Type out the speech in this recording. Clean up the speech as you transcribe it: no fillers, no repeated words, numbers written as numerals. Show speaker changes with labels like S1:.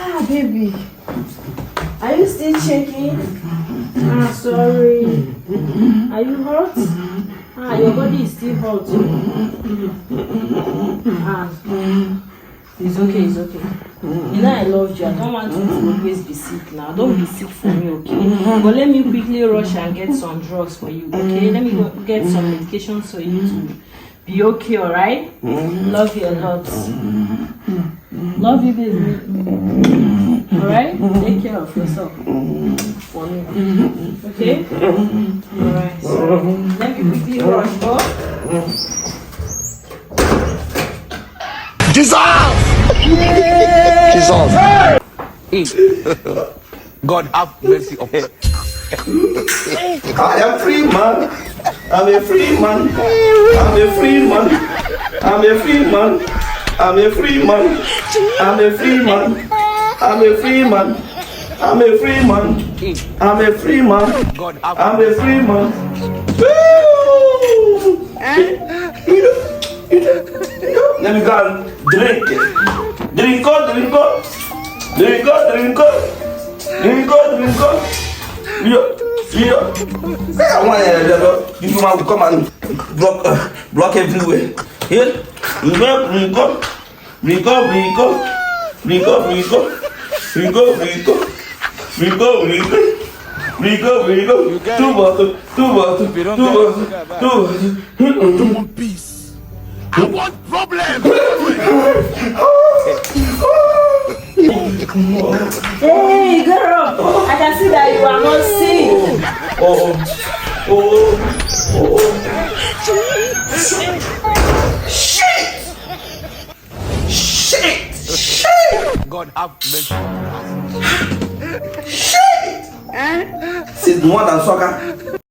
S1: Ah, baby. Are you still shaking? Ah, sorry. Are you hot? Ah, your body is still hot. Ah, it's okay, it's okay. You know I love you. I don't want you to always be sick now. Don't be sick for me, okay? But let me quickly rush and get some drugs for you, okay? Let me go get some medication for you to be okay, alright? Love you a lot. Love you, baby. Alright? Take care of yourself. For me. Okay? Alright. So let me quickly rush. Oh.
S2: Jesus! Jesus! God have mercy upon us.
S3: I am free man. I'm a free man. I'm a free man. I'm a free man. I'm a free man. I'm a free man. I'm a free man. I'm a free man. I'm a free man. I'm a free man. Let me go and drink it. Drink it, drink it. Drink it, drink it. Drink it, drink it. Yeah. I want this woman will come and block everywhere. Here, drink it, drink it. Drink it, drink it. Drink it, drink it. Drink it, drink it. Drink it, drink it. Drink it, drink it. Two bottles.
S2: I don't want peace. I want problems.
S1: Hey, girl! I can see that you are not sick.
S3: Shit!
S2: God have mercy.
S3: Shit! C'est moi dans le soca.